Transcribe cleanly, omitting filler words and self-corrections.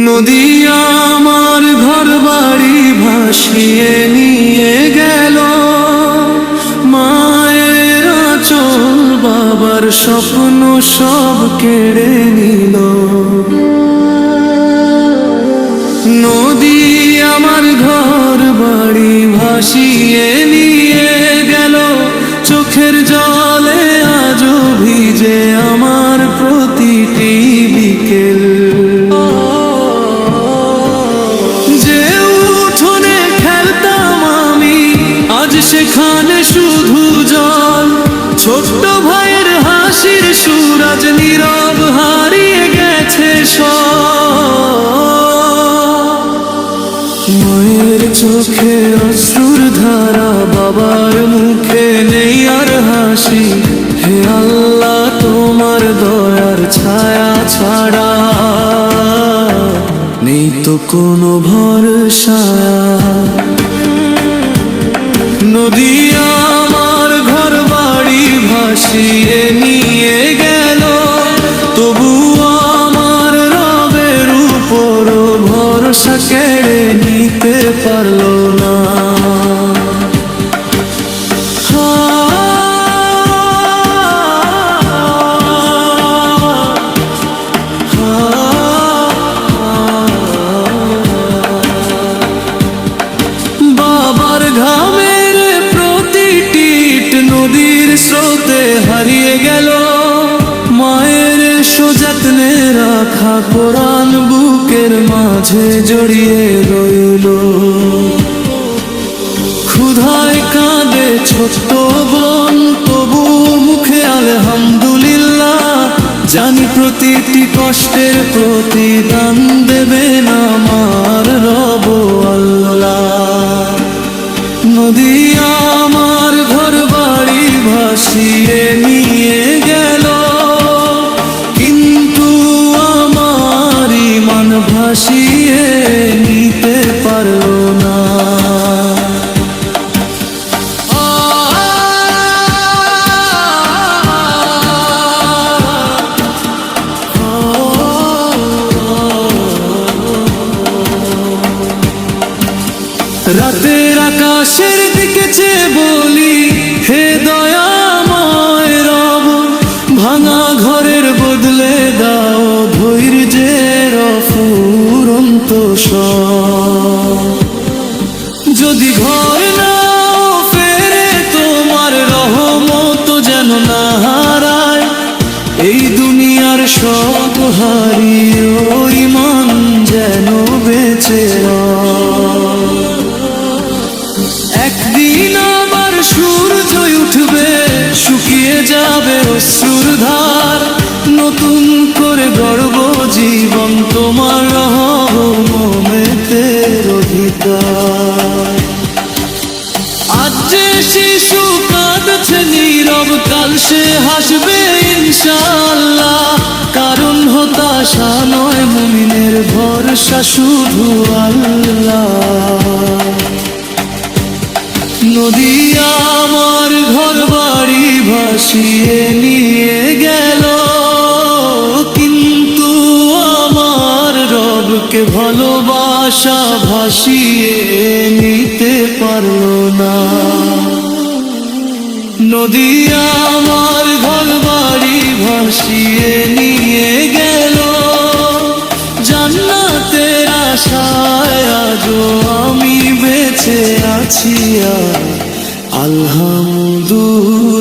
নদী আমার ঘর বাড়ি ভাসিয়ে নিয়ে গেল, মায়ের আঁচল বাবার স্বপ্ন সব কেড়ে নিল। নদী আমার ঘর বাড়ি ভাসিয়ে নিয়ে গেল, চোখের জলে আজও ভিজে আমার প্রতিটি বিকেল। যে উঠোনে খেলতাম আমি আজ সেখানে শুধু জল, ছোট্ট ভাইয়ের হাসির সুর আজ নীরব হারিয়ে গেছে সব। মায়ের চোখে অশ্রুর ধারা, বাবার মুখে নেই আর হাসি। হে আল্লাহ তোমার দয়ার ছায়া ছাড়া নেই তো কোনো ভরসা। নদী আমার ঘর বাড়ি ভাসিয়ে নিয়ে গেল, তবু আমার রবের উপর ভরসা কেড়ে নিতে পারলো না। বাবার ঘামের প্রতিটি নদীর স্রোতে হারিয়ে গেল, মায়ের সযত্নে রাখা কোরআন বুকের মাঝে জড়িয়ে রইল। ক্ষুধায় কাঁদে ছোট্ট বোন, তবু মুখে আলহামদুলিল্লাহ। জানি প্রতিটি কষ্টের প্রতিদান দেবেন আমার রব আল্লাহ। নদী আমার ঘর বাড়ি ভাসিয়ে নিয়ে গেল, কিন্তু আমার ঈমান ভাসিয়ে নিতে পারলো না। রাতের আকাশের দিকে চেয়ে বলি, হে দয়াময় রব, ভাঙা ঘরের বদলে দাও ধৈর্যের অফুরন্ত সব। যদি ঘর নাও ফেরে তোমার রহমত যেন না হারায়, এই দুনিয়ার সব হারিয়ে ঈমান যেন বেঁচে রয়। একদিন আবার সূর্য উঠবে, শুকিয়ে যাবে অশ্রুর ধার, নতুন করে গড়ব জীবন তোমার রহমতের অধিকার। আজ যে শিশু কাঁদছে নীরব, কাল সে হাসবে ইনশাআল্লাহ। কারণ হতাশা নয়, মুমিনের ভরসা শুধু আল্লাহ। নদী আমার ঘর বাড়ি ভাসিয়ে নিয়ে গেল, কিন্তু আমার রবকে ভালোবাসা ভাসিয়ে নিতে পারলো না। নদী আমার ঘর বাড়ি ভাসিয়ে নিয়ে গেল, জান্নাতের আশায় আজও আমি বেঁচে আছি আলহামদুলিল্লাহ।